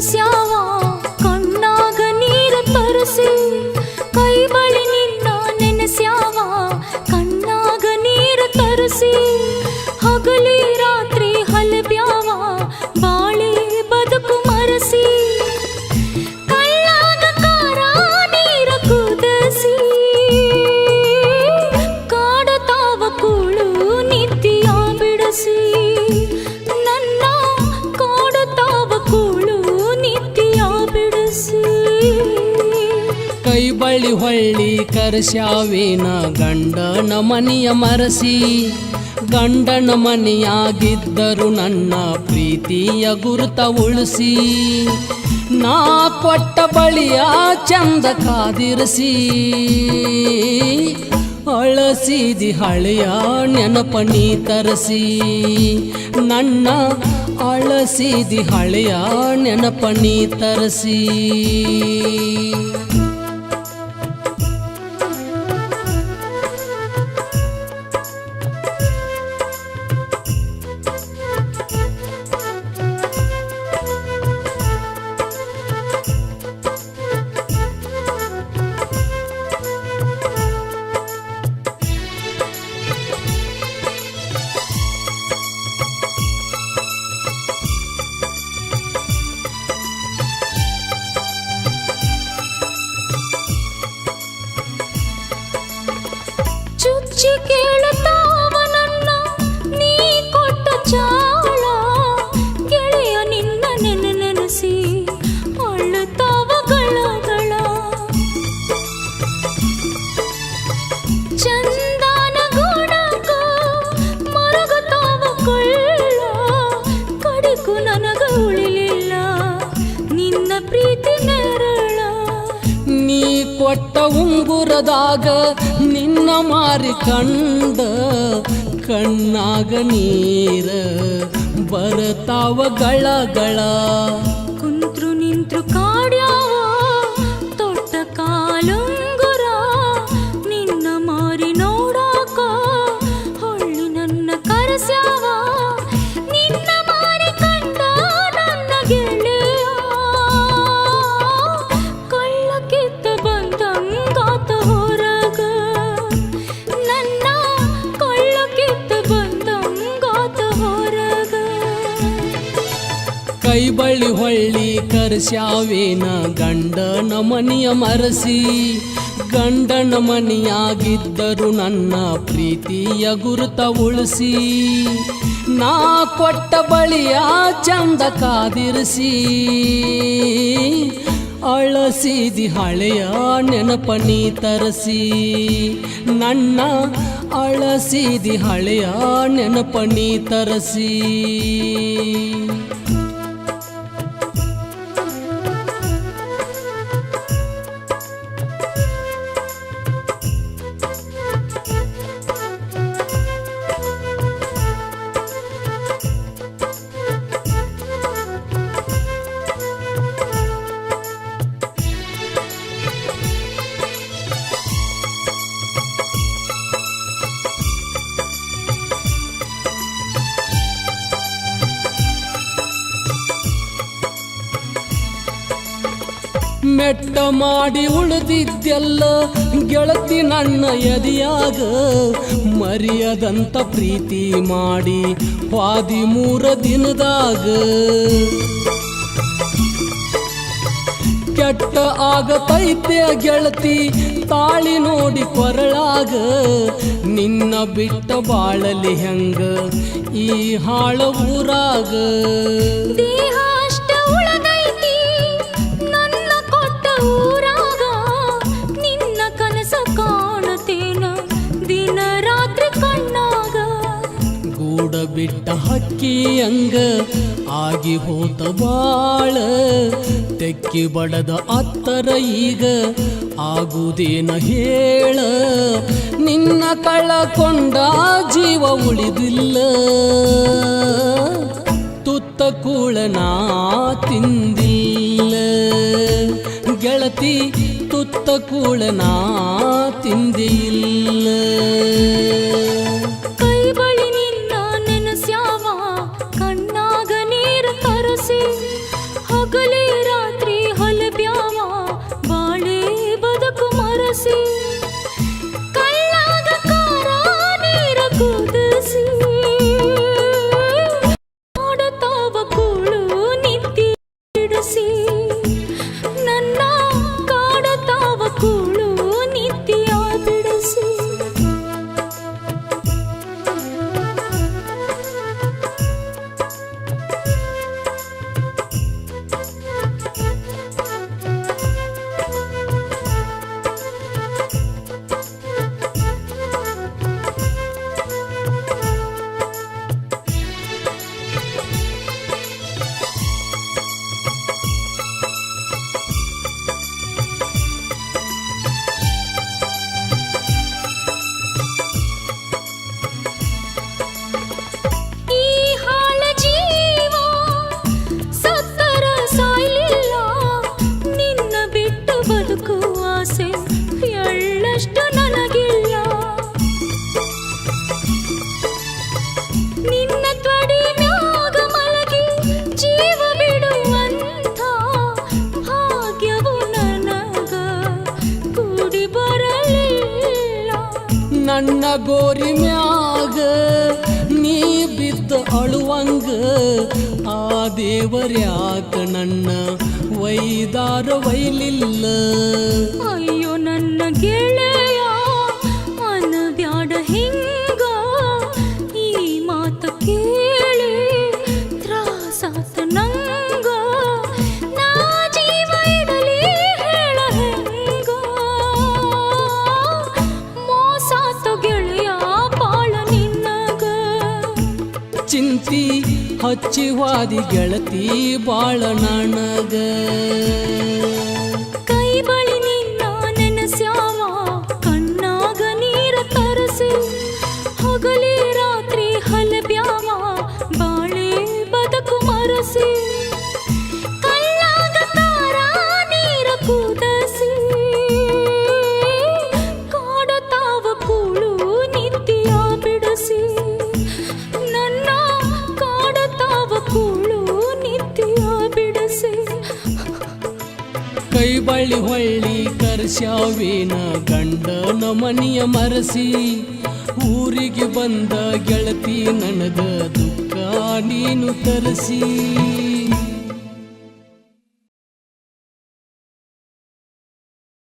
ನೆನಸ್ಯಾವ ಕಣ್ಣಾಗ ನೀರು ತರಿಸಿ ಕೈ ಬಳಿ ನಿನ್ನ ನೆನಸ್ಯಾವ ಕಣ್ಣಾಗ ನೀರು ತರಿಸಿ ಹಗಲಿ ರಾತ್ರಿ ಹಲಬ್ಯಾವ ಬಾಳಿ ಬದುಕು ಮರಸಿ ಕಳ್ಳಾಗ ಕಾರ ನೀರು ಕುದಸಿ ಕಾಡತಾವ ಕೂಳು ನಿತ್ಯ ಬಿಡಿಸಿ ನನ್ನ ಕಾಡತಾವ ಕೂಳು ನಿತ್ಯ ಬಿಡಿಸಿ ಕೈ ಬಳಿ ಹೊಳ್ಳಿ ಕರ್ಸ್ಯಾವೇನ ಗಂಡನ ಮನೆಯ ಮರಸಿ ಗಂಡನ ಮನೆಯಾಗಿದ್ದರು ನನ್ನ ಪ್ರೀತಿಯ ಗುರುತ ಉಳಿಸಿ ನಾ ಕೊಟ್ಟ ಬಳಿಯ ಚಂದ ಕಾದಿರಿಸಿ ಅಳಸಿದಿ ಹಳೆಯ ನೆನಪನಿ ತರಿಸಿ ನನ್ನ ಅಳಸಿದಿ ಹಳೆಯ ನೆನಪನಿ ತರಿಸಿ ಚುಚ್ಚಿ ಕೇಳುತ್ತಾವ ನನ್ನ ನೀ ಕೊಟ್ಟ ಚಾಳ ಗೆಳೆಯ ನಿನ್ನ ನೆನೆಸಿ ಅಳುತ್ತಾವ ಗಳಗಳ ಚಂದನ ಗುಣಕ ಮರಗುತ್ತಾವ ಕೊಳ್ಳ ಕಡೆಗೂ ನನಗ ಉಳಿಲಿಲ್ಲ ನಿನ್ನ ಪ್ರೀತಿ ನೆರಳ ನೀ ಕೊಟ್ಟ ಉಂಗುರದಾಗ ನಿನ್ನ ಮಾರಿ ಕಂಡ ಕಣ್ಣಾಗ ನೀರ ಬರತಾವ ಗಳಗಳ ಕುಂತ್ರು ನಿಂತ್ರು ಕಾಡ್ಯಾವ ತೊಟ್ಟ ಕಾಲುಂಗುರ ನಿನ್ನ ಮಾರಿ ನೋಡಾಕ ಹೊಳ್ಳಿ ನನ್ನ ಕರೆಸ್ಯಾವ ನಿನ್ನ ಮಾರಿ ಕಂಡ ನನ್ನ ಗೆಳೆಯ ಕಳ್ಳ ಕಿತ್ತ ಬಂದಂಗಾತ ಹೊರಗ ನನ್ನ ಕಳ್ಳ ಕಿತ್ತ ಬಂದಂಗಾತ ಹೊರಗ ಕೈ ಬಳಿ ಹೊಳ್ಳಿ ಕರ್ಸ್ಯಾವೇನ ಗಂಡನ ಮನೆಯ ಮರಸಿ ಗಂಡನ ಮನೆಯಾಗಿದ್ದರು ನನ್ನ ಪ್ರೀತಿಯ ಗುರುತ ಉಳಿಸಿ ನಾ ಕೊಟ್ಟ ಬಳಿಯ ಚಂದ ಕಾದಿರಿಸಿ ಅಳಸಿದಿ ಹಳೆಯ ನೆನಪನಿ ತರಿಸಿ ನನ್ನ ಅಳಸಿದಿ ಹಳೆಯ ನೆನಪನಿ ತರಿಸಿ ಮೆಟ್ಟ ಮಾಡಿ ಉಳಿದಿದ್ದೆಲ್ಲ ಗೆಳತಿ ನನ್ನ ಎದೆಯಾಗ ಮರಿಯದಂತ ಪ್ರೀತಿ ಮಾಡಿ ವಾದಿ 3 ದಿನದಾಗ ಕೆಟ್ಟ ಆಗತೈತೆ ಗೆಳತಿ ತಾಳಿ ನೋಡಿ ಕೊರಳಾಗ ನಿನ್ನ ಬಿಟ್ಟ ಬಾಳಲಿ ಹೆಂಗ ಈ ಹಾಳ ಊರಾಗ ದೇಹ ಅಷ್ಟ ಉಳದೈತಿ ನನ್ನ ಕೊಟ್ಟ ಊರಾಗ ನಿನ್ನ ಕನಸ ಕಾಣುತ್ತೇನ ದಿನ ರಾತ್ರಿ ಕಣ್ಣಾಗ ಗೂಡ ಬಿಟ್ಟ ಹಕ್ಕಿ ಹಂಗ ಆಗಿ ಹೋತ ಬಾಳ ತೆಕ್ಕಿ ಬಡದ ಅತ್ತರ ಈಗ ಆಗುವುದೇನ ಹೇಳ ನಿನ್ನ ಕಳಕೊಂಡ ಜೀವ ಉಳಿದಿಲ್ಲ ತುತ್ತ ಕೂಳನ ತಿಂದಿಲ್ಲ ಗೆಳತಿ ತುತ್ತ ಕೂಳನ ತಿಂದಿಲ್ಲ ಕೈ ಬಳಿ ನಿನ್ನ ನೆನಸ್ಯಾವ ಕಣ್ಣಾಗ ನೀರು ತರಿಸಿ ಹಗಲಿ ನಿನ್ನ ತ್ವಡಿ ಮ್ಯಾಗ ಮಲಗಿ ಜೀವ ಬಿಡುವಂಥ ಭಾಗ್ಯವು ನನಗ ಕೂಡಿ ಬರಲಿಲ್ಲ. ನನ್ನ ಗೋರಿ ಮ್ಯಾಗ ನೀ ಬಿದ್ದ ಅಳುವಂಗ ಆ ದೇವರ್ಯಾಕ ನನ್ನ ವೈದಾರ ವೈಲಿಲ್ಲ. ಅಯ್ಯೋ ನನ್ನ ಗೆಳೆಯ ಅನಬ್ಯಾಡ ಹಿಂಗ, ಈ ಮಾತ ಕೇಳಿ ತ್ರಾಸಾತ ನಂಗ. ನಾ ಜೀವ ಇಡಲಿ ಹೇಳ ಹೆಂಗ, ಮೋಸಾತ ಗೆಳೆಯ ಬಾಳ ನಿನ್ನಗ. ಚಿಂತಿ ಹಚ್ಚಿವಾದಿ ಗೆಳತಿ ಬಾಳ ನನಗ. ಕೈ ಬಳಿ ನಿನ್ನ ನೆನಸ್ಯಾವ ಕಣ್ಣಾಗ ನೀರ ತರಸಿ, ಹಗಲಿ ರಾತ್ರಿ ಹಲಬ್ಯಾವ ಬಾಳೆ ಬದುಕು ಮರಸಿ. ಕಲ್ಲಾಗ ತಾರ ನೀರ ಕುದಸಿ, ಕಾಡತಾವ ಕೂಳು ನಿತ್ಯ ಬಿಡಸಿ. ನನ್ನ ಕಾಡತಾವ ಕೂಳು ನಿತ್ಯ ಬಿಡಸಿ. ಕೈ ಬಳ್ಳಿ ಹೊಳ್ಳಿ ಕರ್ಸ್ಯಾವೇನ ಗಂಡನ ಮನಿಯ ಮರಸಿ. ಊರಿಗೆ ಬಂದ ಗೆಳತಿ ನನಗ ದುಃಖ ನೀನು ತರಸಿ.